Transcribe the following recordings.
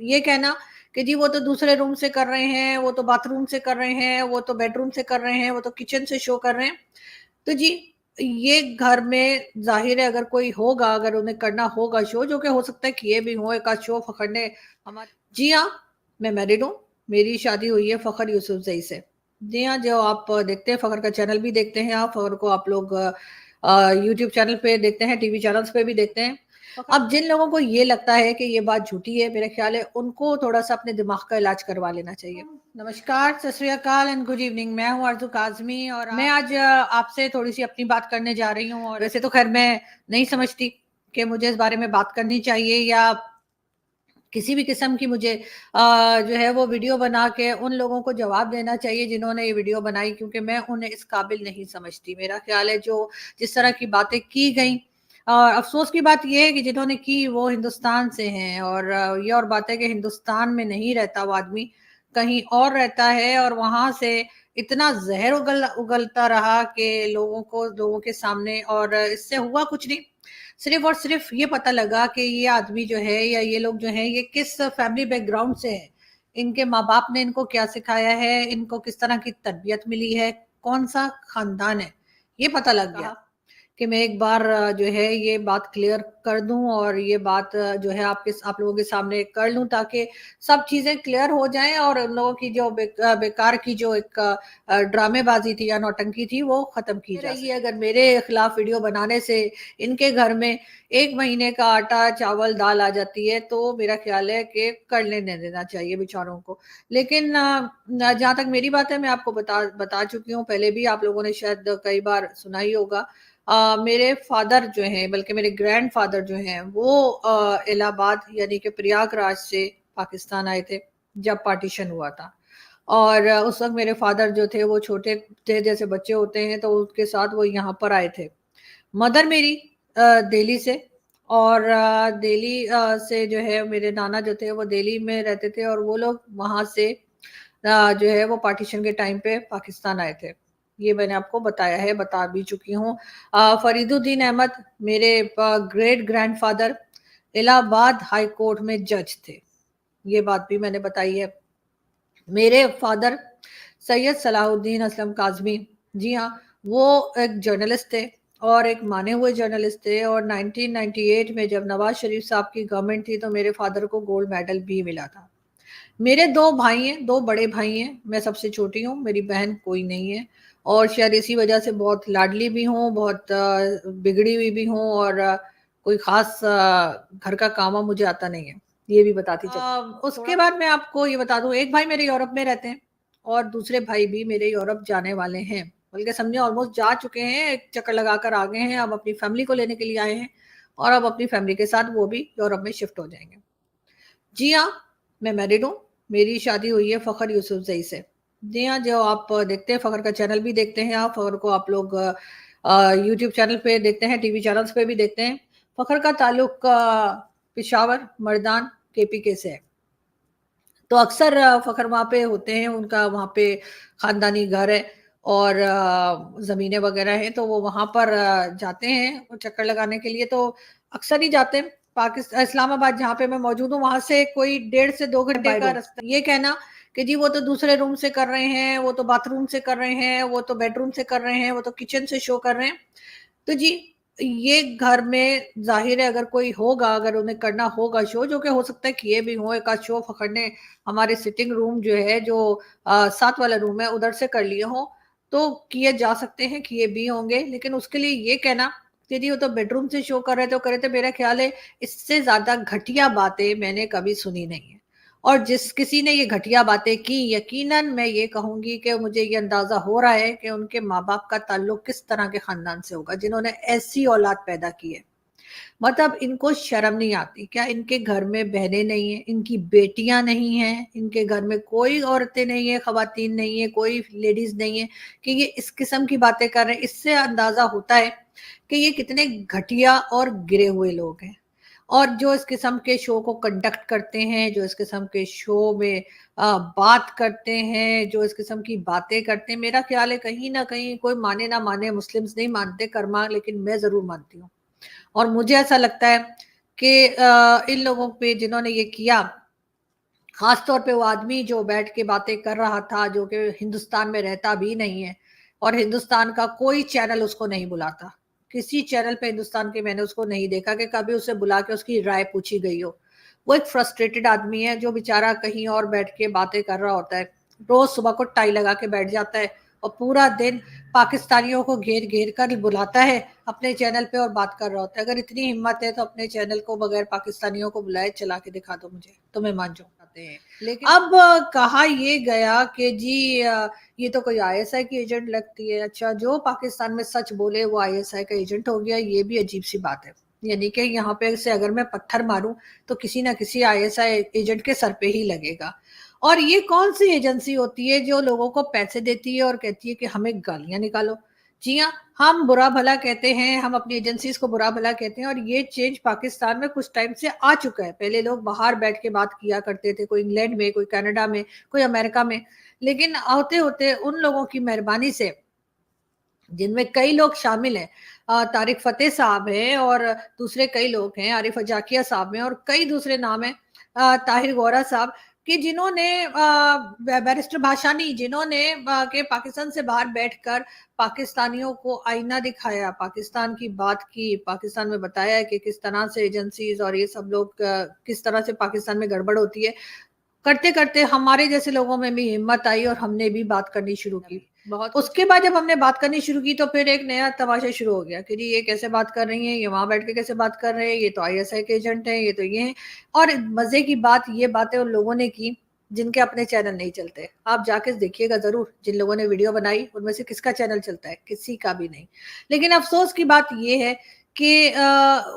ये कहना कि जी वो तो दूसरे रूम से कर रहे हैं, वो तो बाथरूम से कर रहे हैं, वो तो बेडरूम से कर रहे हैं, वो तो किचन से शो कर रहे हैं। तो जी ये घर में ज़ाहिर है अगर कोई होगा, अगर उन्हें करना होगा शो, जो कि हो सकता है किए भी हों, एक आध शो फ़खर ने हमारे। जी हाँ, मैं मैरिड हूँ, मेरी शादी हुई है फ़खर यूसुफ़ज़ई से। जी हाँ, जो आप देखते हैं फ़खर का चैनल भी देखते हैं आप, फ़खर को आप लोग यूट्यूब चैनल पे देखते हैं, टीवी चैनल्स पे भी देखते हैं। अब जिन लोगों को ये लगता है कि ये बात झूठी है, मेरा ख्याल है उनको थोड़ा-सा अपने दिमाग का इलाज करवा लेना चाहिए। नमस्कार, सत श्री अकाल एंड गुड इवनिंग। मैं हूँ आरज़ू काज़मी और मैं आज आपसे थोड़ी-सी अपनी बात करने जा रही हूँ। और वैसे तो ख़ैर मैं नहीं समझती कि मुझे इस बारे में बात करनी चाहिए या किसी भी किस्म की मुझे जो है वो वीडियो बना के उन लोगों को जवाब देना चाहिए जिन्होंने ये वीडियो बनाई, क्योंकि मैं उन्हें इस काबिल नहीं समझती। मेरा ख्याल है जो जिस तरह की बातें की गई, अफ़सोस की बात ये है कि जिन्होंने की वो हिंदुस्तान से हैं और ये और बात है कि हिंदुस्तान में नहीं रहता वो आदमी, कहीं और रहता है और वहाँ से इतना ज़हर उगलता रहा कि लोगों के सामने, और इससे हुआ कुछ नहीं। सिर्फ़ और सिर्फ़ ये पता लगा कि ये आदमी जो है या ये लोग जो हैं ये किस फैमिली बैकग्राउंड से हैं। इनके माँ-बाप ने इनको क्या सिखाया है, इनको किस तरह की तरबियत मिली है, कौन-सा ख़ानदान है, ये पता लग गया कि मैं एक बार जो है ये बात क्लियर कर दूँ और ये बात जो है आप लोगों के सामने कर लूँ, ताकि सब चीज़ें क्लियर हो जाएँ और उन लोगों की जो बेकार की जो एक ड्रामेबाज़ी थी या नौटंकी थी वो ख़त्म की जा सके। अगर मेरे खिलाफ वीडियो बनाने से इनके घर में 1 महीने का आटा, चावल, दाल आ जाती है, तो मेरा ख़्याल है कि कर लेने देना चाहिए बेचारों को। लेकिन जहाँ तक मेरी बात है, मैं आपको बता चुकी हूँ पहले भी, आप लोगों ने शायद कई बार सुना ही होगा। मेरे फादर जो हैं, बल्कि मेरे ग्रैंडफ़ादर जो हैं, वो इलाहाबाद यानी कि प्रयागराज से पाकिस्तान आए थे, जब पार्टीशन हुआ था। और उस वक़्त मेरे फादर जो थे वो छोटे थे, जैसे बच्चे होते हैं, तो उसके साथ वो यहाँ पर आए थे। मदर मेरी दिल्ली से, और दिल्ली से जो है मेरे नाना जो थे वो दिल्ली में रहते थे और वो लोग वहाँ से जो है वो पार्टीशन के टाइम पे पाकिस्तान आए थे। ये मैंने आपको बताया है, बता भी चुकी हूँ। फरीदुद्दीन अहमद मेरे great grandfather Allahabad high court में जज थे। ये बात भी मैंने बताई है। मेरे फादर सैयद सलाहुद्दीन असलम काज़मी, जी हाँ, वो एक जर्नलिस्ट थे और एक माने हुए जर्नलिस्ट थे, और 1998 में जब नवाज़ शरीफ साहब की गवर्नमेंट थी तो मेरे फादर को गोल्ड मेडल भी मिला था। मेरे 2 भाई हैं, 2 बड़े भाई हैं, मैं सबसे छोटी हूँ, मेरी बहन कोई नहीं है और शायद इसी वजह से बहुत लाडली भी हूँ, बहुत बिगड़ी हुई भी हूँ और कोई ख़ास घर का काम-वाम मुझे आता नहीं है, ये भी बताती चलूँ। उसके बाद मैं आपको ये बता दूँ, एक भाई मेरे यूरोप में रहते हैं और दूसरे भाई भी मेरे यूरोप जाने वाले हैं, बल्कि समझिए ऑलमोस्ट जा चुके हैं, एक चक्कर लगाकर आ गए हैं, अब अपनी फैमिली को लेने के लिए आए हैं और अब अपनी फैमिली के साथ वो भी यूरोप में शिफ्ट हो जाएँगे। जी हाँ, मैं मैरिड हूँ, मेरी शादी हुई है फ़खर यूसुफ़ज़ई से। जी हाँ, जो आप देखते हैं, फ़खर का चैनल भी देखते हैं आप, फ़खर को आप लोग यूट्यूब चैनल पे देखते हैं, टीवी चैनल्स पे भी देखते हैं। फ़खर का ताल्लुक पेशावर, मर्दान, केपीके से है। तो अक्सर फ़खर वहाँ पे होते हैं, उनका वहाँ पे ख़ानदानी घर है और ज़मीनें वग़ैरह हैं, तो वो वहाँ पर जाते हैं चक्कर लगाने के लिए, तो अक्सर ही जाते हैं। इस्लामाबाद जहाँ पे मैं मौजूद हूँ, वहाँ से कोई 1.5 से 2 घंटे का रास्ता। ये कहना कि जी वो तो दूसरे रूम से कर रहे हैं, वो तो बाथरूम से कर रहे हैं, वो तो बेडरूम से कर रहे हैं, वो तो किचन से शो कर रहे हैं। तो जी, ये घर में ज़ाहिर है अगर कोई होगा, अगर उन्हें करना होगा शो, जो कि हो सकता है किए भी हों, एक आध शो फ़खर ने हमारे सिटिंग रूम जो है, जो साथ वाला रूम है, उधर से कर लिए हों, तो किए जा सकते हैं, किए भी होंगे। लेकिन उसके लिए ये कहना कि जी वो तो बेडरूम से शो कर रहे थे, वो कर रहे थे, मेरा ख़्याल है इससे ज़्यादा घटिया बातें मैंने कभी सुनी नहीं है। और जिस किसी ने ये घटिया बातें की, यकीनन मैं ये कहूँगी कि मुझे ये अंदाज़ा हो रहा है कि उनके माँ-बाप का ताल्लुक किस तरह के ख़ानदान से होगा, जिन्होंने ऐसी औलाद पैदा की है। मतलब इनको शर्म नहीं आती क्या? इनके घर में बहनें नहीं हैं, इनकी बेटियाँ नहीं हैं, इनके घर में कोई औरतें नहीं हैं, ख़वातीन नहीं हैं, कोई लेडीज़ नहीं है कि ये इस किस्म की बातें कर रहे हैं। इससे अंदाज़ा होता है कि ये कितने घटिया और गिरे हुए लोग हैं। और जो इस किस्म के शो को कंडक्ट करते हैं, जो इस किस्म के शो में बात करते हैं, जो इस किस्म की बातें करते हैं, मेरा ख़्याल है कहीं न कहीं, कोई माने ना माने, मुस्लिम्स नहीं मानते कर्मा, लेकिन मैं ज़रूर मानती हूँ। और मुझे ऐसा लगता है कि इन लोगों पे जिन्होंने ये किया, खास तौर पे वो आदमी जो बैठ के बातें कर रहा था, जो कि हिंदुस्तान में रहता भी नहीं है, और हिंदुस्तान का कोई चैनल उसको नहीं बुलाता। किसी चैनल पे हिंदुस्तान के मैंने उसको नहीं देखा कि कभी उसे बुला के उसकी राय पूछी गई हो। वो एक फ्रस्ट्रेटेड आदमी है जो बेचारा कहीं और बैठ के बातें कर रहा होता है। रोज सुबह को टाई लगा के बैठ जाता है और पूरा दिन पाकिस्तानियों को घेर घेर कर बुलाता है अपने चैनल पे और बात कर रहा होता है। अगर इतनी हिम्मत है तो अपने चैनल को बगैर पाकिस्तानियों को बुलाए चला के दिखा दो मुझे, तो मैं मान जाऊंगा। हैं लेकिन अब कहा ये गया कि जी ये तो कोई आईएसआई की एजेंट लगती है। अच्छा, जो पाकिस्तान में सच बोले वो आईएसआई का एजेंट हो गया, ये भी अजीब सी बात है। यानी कि यहाँ पे से अगर मैं पत्थर मारूं तो किसी ना किसी आईएसआई एजेंट के सर पे ही लगेगा। और ये कौन सी एजेंसी होती है जो लोगों को पैसे देती है और कहती है कि हमें गालियां निकालो? जी हाँ, हम बुरा भला कहते हैं, हम अपनी एजेंसीज को बुरा भला कहते हैं, और ये चेंज पाकिस्तान में कुछ टाइम से आ चुका है। पहले लोग बाहर बैठ के बात किया करते थे, कोई इंग्लैंड में, कोई कनाडा में, कोई अमेरिका में, लेकिन होते होते उन लोगों की मेहरबानी से, जिनमें कई लोग शामिल हैं, तारिक फतेह साहब हैं और दूसरे कई लोग हैं, आरिफ अजाकिया साहब हैं और कई दूसरे नाम हैं, ताहिर गौरा साहब, कि जिन्होंने बैरिस्टर भाषानी, जिन्होंने के पाकिस्तान से बाहर बैठकर पाकिस्तानियों को आईना दिखाया, पाकिस्तान की बात की, पाकिस्तान में बताया कि किस तरह से एजेंसीज और ये सब लोग किस तरह से पाकिस्तान में गड़बड़ होती है। करते करते हमारे जैसे लोगों में भी हिम्मत आई और हमने भी बात करनी शुरू की। बहुत उसके बाद जब हमने बात करनी शुरू की तो फिर एक नया तमाशा शुरू हो गया कि जी ये कैसे बात कर रही हैं, ये वहां बैठ के कैसे बात कर रहे हैं, ये तो आईएसआई के एजेंट हैं, ये तो ये हैं। और मजे की बात, ये बातें उन लोगों ने की जिनके अपने चैनल नहीं चलते। आप जाके देखिएगा जरूर, जिन लोगों ने वीडियो बनाई उनमें से किसका चैनल चलता है? किसी का भी नहीं। लेकिन अफसोस की बात ये है कि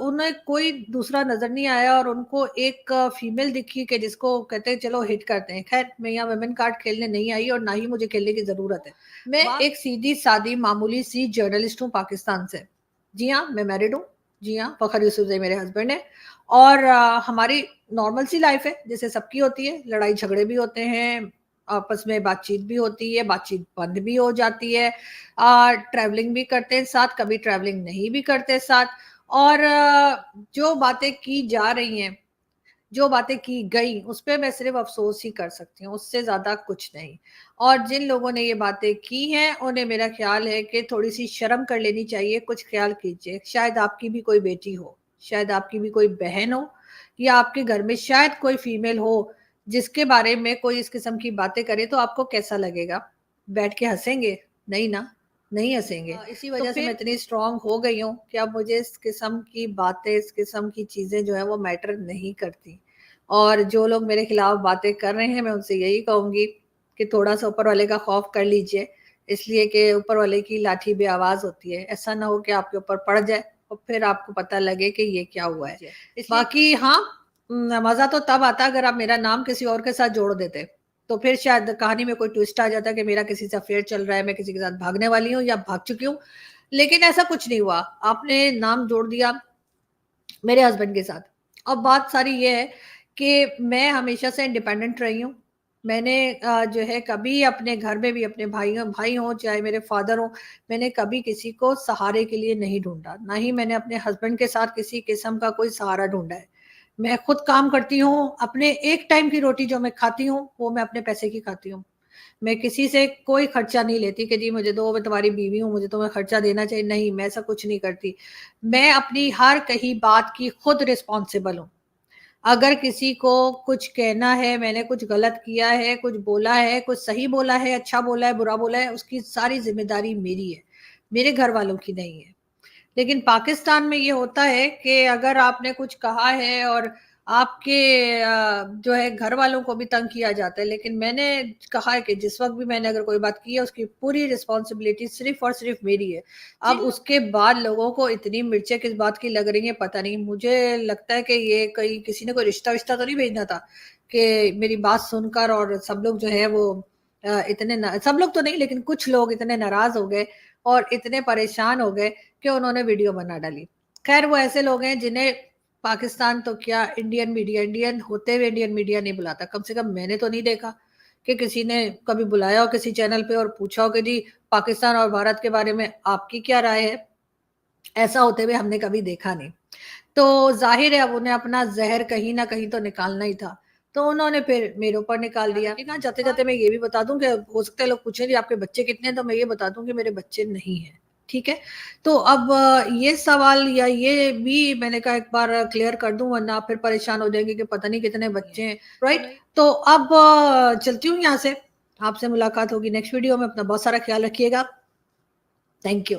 उन्हें कोई दूसरा नजर नहीं आया और उनको एक फीमेल दिखी कि जिसको कहते हैं चलो हिट करते हैं। खैर, मैं यहाँ वुमेन कार्ड खेलने नहीं आई और ना ही मुझे खेलने की जरूरत है। मैं एक सीधी सादी मामूली सी जर्नलिस्ट हूँ पाकिस्तान से। जी हाँ, मैं मैरिड हूँ। जी हाँ, फखर यूसुफजई मेरे हस्बैंड है। और हमारी नॉर्मल सी लाइफ है जैसे सबकी होती है। लड़ाई झगड़े भी होते हैं, आपस में बातचीत भी होती है, बातचीत बंद भी हो जाती है, ट्रैवलिंग भी करते हैं साथ, कभी ट्रैवलिंग नहीं भी करते साथ। और जो बातें की जा रही हैं, जो बातें की गई, उस पे मैं सिर्फ अफसोस ही कर सकती हूँ, उससे ज्यादा कुछ नहीं। और जिन लोगों ने ये बातें की हैं उन्हें मेरा ख्याल है कि थोड़ी सी शर्म कर लेनी चाहिए। कुछ ख्याल कीजिए, शायद आपकी भी कोई बेटी हो, शायद आपकी भी कोई बहन हो, या आपके घर में शायद कोई फीमेल हो जिसके बारे में कोई इस किस्म की बातें करे, तो आपको कैसा लगेगा? बैठ के हंसेंगे? नहीं ना, नहीं हंसेंगे। इसी वजह से मैं इतनी स्ट्रांग हो गई हूँ कि अब मुझे इस किस्म की बातें, इस किस्म की चीजें जो है वो मैटर नहीं करती। और जो लोग मेरे खिलाफ बातें कर रहे हैं, मैं उनसे यही कहूंगी कि थोड़ा सा ऊपर वाले का खौफ कर लीजिए, इसलिए कि ऊपर वाले की लाठी भी आवाज होती है। ऐसा ना हो कि आपके ऊपर पड़ जाए और फिर आपको पता लगे कि ये क्या हुआ है। बाकी हाँ, मजा तो तब आता अगर आप मेरा नाम किसी और के साथ जोड़ देते, तो फिर शायद कहानी में कोई ट्विस्ट आ जाता कि मेरा किसी से अफेयर चल रहा है, मैं किसी के साथ भागने वाली हूँ या भाग चुकी हूँ। लेकिन ऐसा कुछ नहीं हुआ, आपने नाम जोड़ दिया मेरे हस्बैंड के साथ। अब बात सारी ये है कि मैं हमेशा से इंडिपेंडेंट रही हूँ। मैंने जो है कभी अपने घर में भी अपने भाई हों चाहे मेरे फादर हों, मैंने कभी किसी को सहारे के लिए नहीं ढूंढा, ना ही मैंने अपने हस्बैंड के साथ किसी किस्म का कोई सहारा ढूंढा है। मैं खुद काम करती हूँ, अपने एक टाइम की रोटी जो मैं खाती हूँ वो मैं अपने पैसे की खाती हूँ। मैं किसी से कोई खर्चा नहीं लेती कि जी मुझे दो, मैं तुम्हारी बीवी हूँ, मुझे तुम्हें खर्चा देना चाहिए। नहीं, मैं ऐसा कुछ नहीं करती। मैं अपनी हर कही बात की खुद रिस्पॉन्सिबल हूँ। अगर किसी को कुछ कहना है, मैंने कुछ गलत किया है, कुछ बोला है, कुछ सही बोला है, अच्छा बोला है, बुरा बोला है, उसकी सारी जिम्मेदारी मेरी है, मेरे घर वालों की नहीं है। लेकिन पाकिस्तान में ये होता है कि अगर आपने कुछ कहा है और आपके जो है घर वालों को भी तंग किया जाता है। लेकिन मैंने कहा है कि जिस वक्त भी मैंने अगर कोई बात की है उसकी पूरी रिस्पॉन्सिबिलिटी सिर्फ और सिर्फ मेरी है। अब उसके बाद लोगों को इतनी मिर्चें किस बात की लग रही है पता नहीं। मुझे लगता है कि ये कहीं किसी ने कोई रिश्ता विश्ता तो नहीं भेजना था कि मेरी बात सुनकर और सब लोग जो है वो इतने सब लोग तो नहीं लेकिन कुछ लोग इतने नाराज हो गए और इतने परेशान हो गए कि उन्होंने वीडियो बना डाली। खैर, वो ऐसे लोग हैं जिन्हें पाकिस्तान तो क्या, इंडियन मीडिया, इंडियन होते हुए इंडियन मीडिया नहीं बुलाता। कम से कम मैंने तो नहीं देखा कि किसी ने कभी बुलाया हो किसी चैनल पे और पूछा हो कि जी पाकिस्तान और भारत के बारे में आपकी क्या राय है। ऐसा होते हुए हमने कभी देखा नहीं। तो जाहिर है अब उन्हें अपना जहर कहीं ना कहीं तो निकालना ही था। तो उन्होंने फिर मेरे ऊपर निकाल दिया। ठीक है, जाते-जाते मैं ये भी बता दूँ कि हो सकता है लोग पूछें कि आपके बच्चे कितने हैं? तो मैं ये बता दूँ कि मेरे बच्चे नहीं हैं। ठीक है? तो अब ये सवाल या ये भी मैंने कहा एक बार क्लियर कर दूँ, वरना आप फिर परेशान हो जाएँगे कि पता नहीं कितने बच्चे हैं, राइट? तो अब चलती हूँ यहाँ से, आपसे मुलाकात होगी नेक्स्ट वीडियो में। अपना बहुत सारा ख्याल रखिएगा। Thank you.